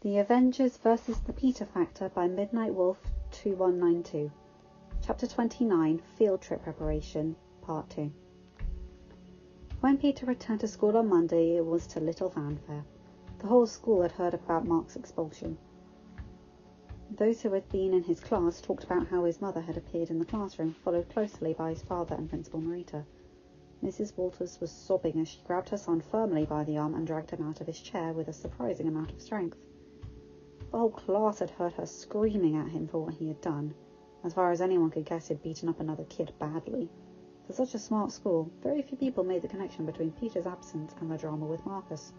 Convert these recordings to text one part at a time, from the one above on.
The Avengers versus the Peter Factor by midnightwolf2192. Chapter 29, Field Trip Preparation, Part 2. When Peter returned to school on Monday, it was to little fanfare. The whole school had heard about Mark's expulsion. Those who had been in his class talked about how his mother had appeared in the classroom, followed closely by his father and Principal Marita. Mrs. Walters was sobbing as she grabbed her son firmly by the arm and dragged him out of his chair with a surprising amount of strength. The whole class had heard her screaming at him for what he had done. As far as anyone could guess, he'd beaten up another kid badly. For such a smart school, very few people made the connection between Peter's absence and the drama with Marcus.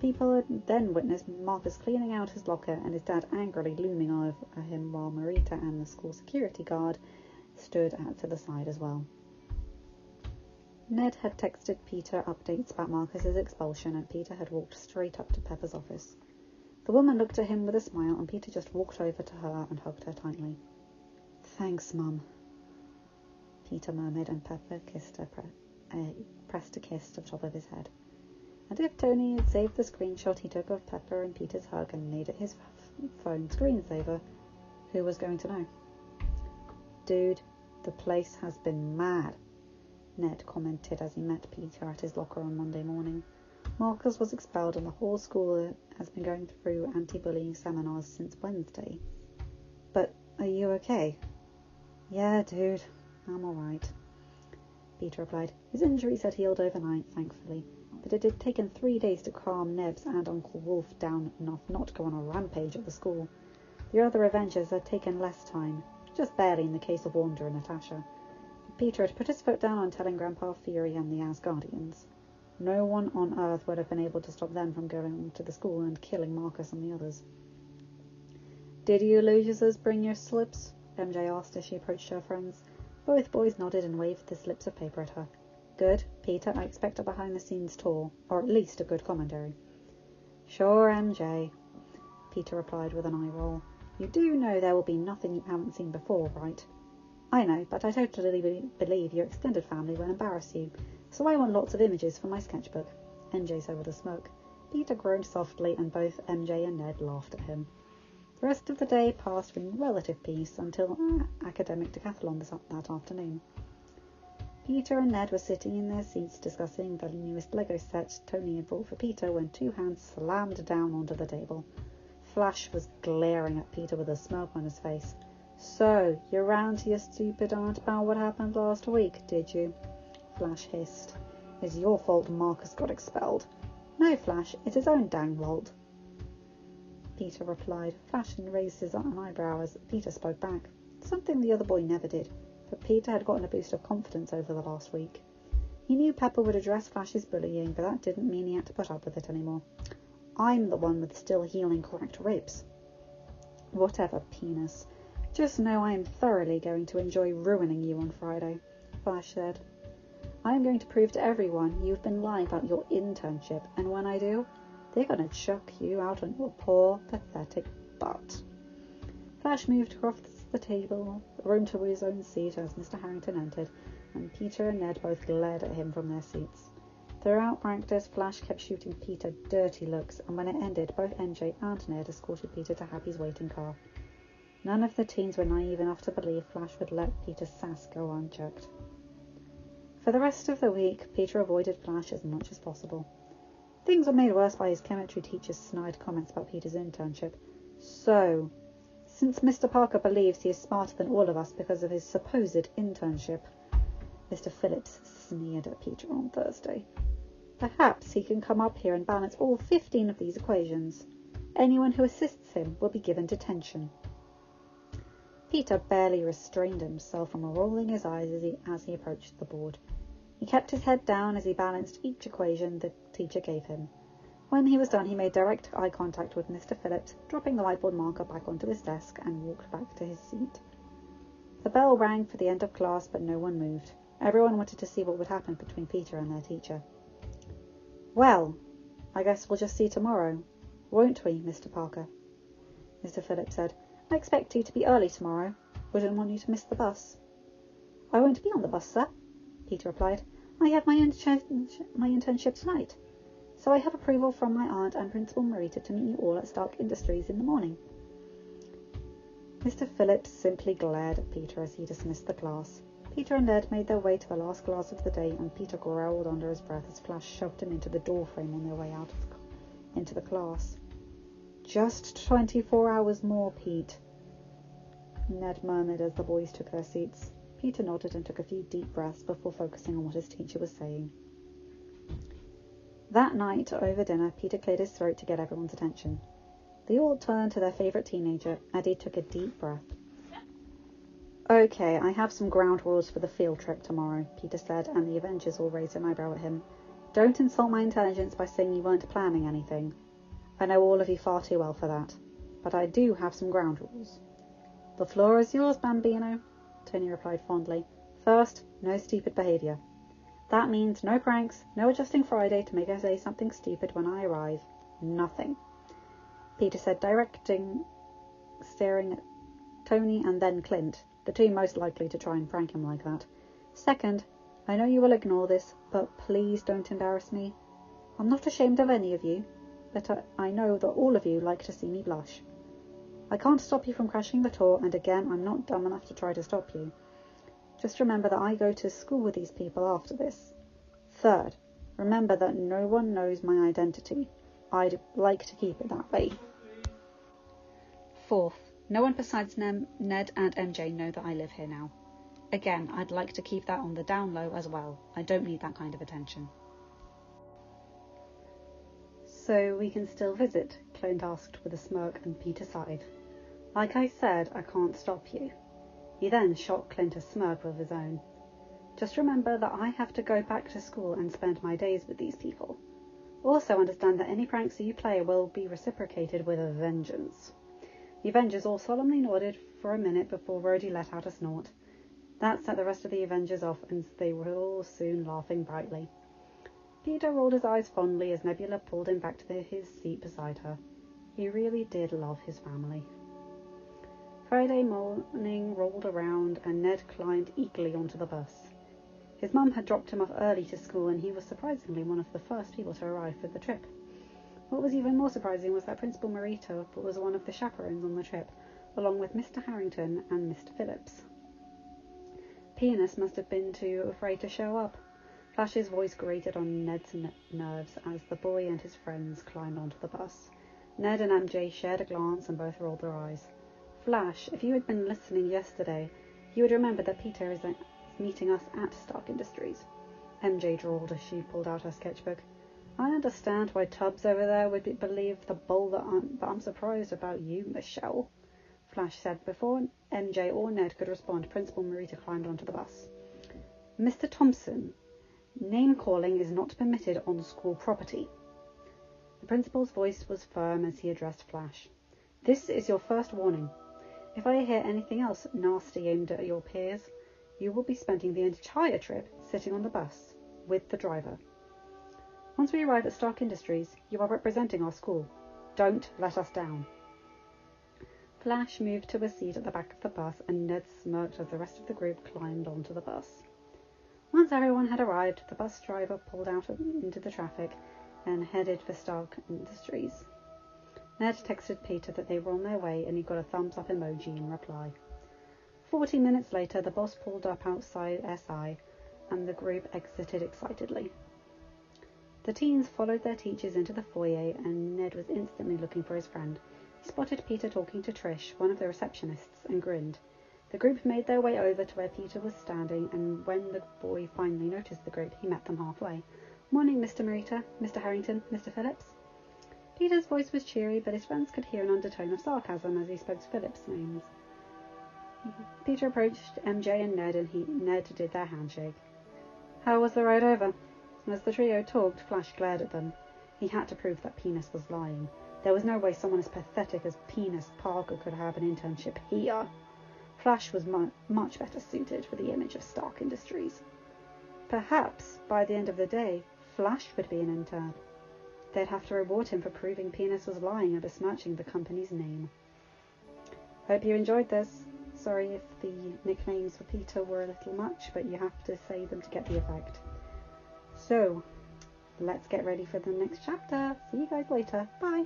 People had then witnessed Marcus cleaning out his locker and his dad angrily looming over him while Marita and the school security guard stood out to the side as well. Ned had texted Peter updates about Marcus's expulsion, and Peter had walked straight up to Pepper's office. The woman looked at him with a smile, and Peter just walked over to her and hugged her tightly. "Thanks, Mum," Peter murmured, and Pepper pressed a kiss to the top of his head. And if Tony had saved the screenshot he took of Pepper and Peter's hug and made it his phone screensaver, who was going to know? "Dude, the place has been mad," Ned commented as he met Peter at his locker on Monday morning. Marcus was expelled and the whole school has been going through anti-bullying seminars since Wednesday. "But are you okay?" "Yeah, dude, I'm alright," Peter replied. His injuries had healed overnight, thankfully, but it had taken 3 days to calm Nebs and Uncle Wolf down enough not to go on a rampage at the school. The other Avengers had taken less time, just barely in the case of Wanda and Natasha. Peter had put his foot down on telling Grandpa Fury and the Asgardians. No one on Earth would have been able to stop them from going to the school and killing Marcus and the others. "Did you losers bring your slips?" MJ asked as she approached her friends. Both boys nodded and waved the slips of paper at her. "Good, Peter, I expect a behind-the-scenes tour, or at least a good commentary." "Sure, MJ," Peter replied with an eye roll. "You do know there will be nothing you haven't seen before, right?" "I know, but I totally believe your extended family will embarrass you, so I want lots of images for my sketchbook," MJ said with a smirk. Peter groaned softly, and both MJ and Ned laughed at him. The rest of the day passed in relative peace until academic decathlon that afternoon. Peter and Ned were sitting in their seats discussing the newest Lego set Tony had bought for Peter when 2 hands slammed down onto the table. Flash was glaring at Peter with a smirk on his face. "So, you ran to your stupid aunt about what happened last week, did you?" Flash hissed. "It's your fault Marcus got expelled." "No, Flash, it's his own dang fault," Peter replied. Flash raised his eyebrow as Peter spoke back, something the other boy never did, but Peter had gotten a boost of confidence over the last week. He knew Pepper would address Flash's bullying, but that didn't mean he had to put up with it anymore. "I'm the one with still healing cracked ribs." "Whatever, penis. Just know I am thoroughly going to enjoy ruining you on Friday," Flash said. "I am going to prove to everyone you've been lying about your internship, and when I do, they're going to chuck you out on your poor, pathetic butt." Flash moved across the room to his own seat as Mr. Harrington entered, and Peter and Ned both glared at him from their seats. Throughout practice, Flash kept shooting Peter dirty looks, and when it ended, both MJ and Ned escorted Peter to Happy's waiting car. None of the teens were naive enough to believe Flash would let Peter's sass go unchecked. For the rest of the week, Peter avoided Flash as much as possible. Things were made worse by his chemistry teacher's snide comments about Peter's internship. "So, since Mr. Parker believes he is smarter than all of us because of his supposed internship," Mr. Phillips sneered at Peter on Thursday, "perhaps he can come up here and balance all 15 of these equations. Anyone who assists him will be given detention." Peter barely restrained himself from rolling his eyes as he approached the board. He kept his head down as he balanced each equation the teacher gave him. When he was done, he made direct eye contact with Mr. Phillips, dropping the whiteboard marker back onto his desk, and walked back to his seat. The bell rang for the end of class, but no one moved. Everyone wanted to see what would happen between Peter and their teacher. "Well, I guess we'll just see tomorrow, won't we, Mr. Parker?" Mr. Phillips said. "I expect you to be early tomorrow. Wouldn't want you to miss the bus." "I won't be on the bus, sir," Peter replied. "I have my internship tonight." So I have approval from my aunt and Principal Marita to meet you all at Stark Industries in the morning. Mr. Phillips simply glared at Peter as he dismissed the class. Peter and Ned made their way to the last class of the day, and Peter growled under his breath as Flash shoved him into the doorframe on their way out into the class. Just 24 hours more, Pete, Ned murmured as the boys took their seats. Peter nodded and took a few deep breaths before focusing on what his teacher was saying. That night, over dinner, Peter cleared his throat to get everyone's attention. They all turned to their favourite teenager. Eddie took a deep breath. Okay, I have some ground rules for the field trip tomorrow, Peter said, and the Avengers all raised an eyebrow at him. Don't insult my intelligence by saying you weren't planning anything. I know all of you far too well for that. But I do have some ground rules. The floor is yours, Bambino, Tony replied fondly. First, no stupid behaviour. That means no pranks, no adjusting Friday to make her say something stupid when I arrive. Nothing. Peter said, staring at Tony and then Clint, the two most likely to try and prank him like that. Second, I know you will ignore this, but please don't embarrass me. I'm not ashamed of any of you, but I know that all of you like to see me blush. I can't stop you from crashing the tour, and again, I'm not dumb enough to try to stop you. Just remember that I go to school with these people after this. Third, remember that no one knows my identity. I'd like to keep it that way. Fourth, no one besides Ned and MJ know that I live here now. Again, I'd like to keep that on the down low as well. I don't need that kind of attention. So we can still visit? Clint asked with a smirk, and Peter sighed. Like I said, I can't stop you. He then shot Clint a smirk of his own. Just remember that I have to go back to school and spend my days with these people. Also understand that any pranks that you play will be reciprocated with a vengeance. The Avengers all solemnly nodded for a minute before Rhodey let out a snort. That set the rest of the Avengers off, and they were all soon laughing brightly. Peter rolled his eyes fondly as Nebula pulled him back to his seat beside her. He really did love his family. Friday morning rolled around, and Ned climbed eagerly onto the bus. His mum had dropped him off early to school, and he was surprisingly one of the first people to arrive for the trip. What was even more surprising was that Principal Marita was one of the chaperones on the trip, along with Mr. Harrington and Mr. Phillips. Pianist must have been too afraid to show up. Flash's voice grated on Ned's nerves as the boy and his friends climbed onto the bus. Ned and MJ shared a glance and both rolled their eyes. Flash, if you had been listening yesterday, you would remember that Peter is meeting us at Stark Industries. MJ drawled as she pulled out her sketchbook. I understand why Tubbs over there would believe the bull but I'm surprised about you, Michelle. Flash said. Before MJ or Ned could respond, Principal Marita climbed onto the bus. Mr. Thompson, name-calling is not permitted on school property. The principal's voice was firm as he addressed Flash. This is your first warning. If I hear anything else nasty aimed at your peers, you will be spending the entire trip sitting on the bus with the driver. Once we arrive at Stark Industries, you are representing our school. Don't let us down. Flash moved to a seat at the back of the bus, and Ned smirked as the rest of the group climbed onto the bus. Once everyone had arrived, the bus driver pulled out into the traffic and headed for Stark Industries. Ned texted Peter that they were on their way, and he got a thumbs-up emoji in reply. 40 minutes later, the bus pulled up outside SI, and the group exited excitedly. The teens followed their teachers into the foyer, and Ned was instantly looking for his friend. He spotted Peter talking to Trish, one of the receptionists, and grinned. The group made their way over to where Peter was standing, and when the boy finally noticed the group, he met them halfway. Morning, Mr. Marita, Mr. Harrington, Mr. Phillips. Peter's voice was cheery, but his friends could hear an undertone of sarcasm as he spoke Phillips' names. Peter approached MJ and Ned, and Ned did their handshake. How was the ride over? As the trio talked, Flash glared at them. He had to prove that Penis was lying. There was no way someone as pathetic as Penis Parker could have an internship here. Flash was much better suited for the image of Stark Industries. Perhaps, by the end of the day, Flash would be an intern. They'd have to reward him for proving Penis was lying and besmirching the company's name. Hope you enjoyed this. Sorry if the nicknames for Peter were a little much, but you have to say them to get the effect. So, let's get ready for the next chapter. See you guys later. Bye.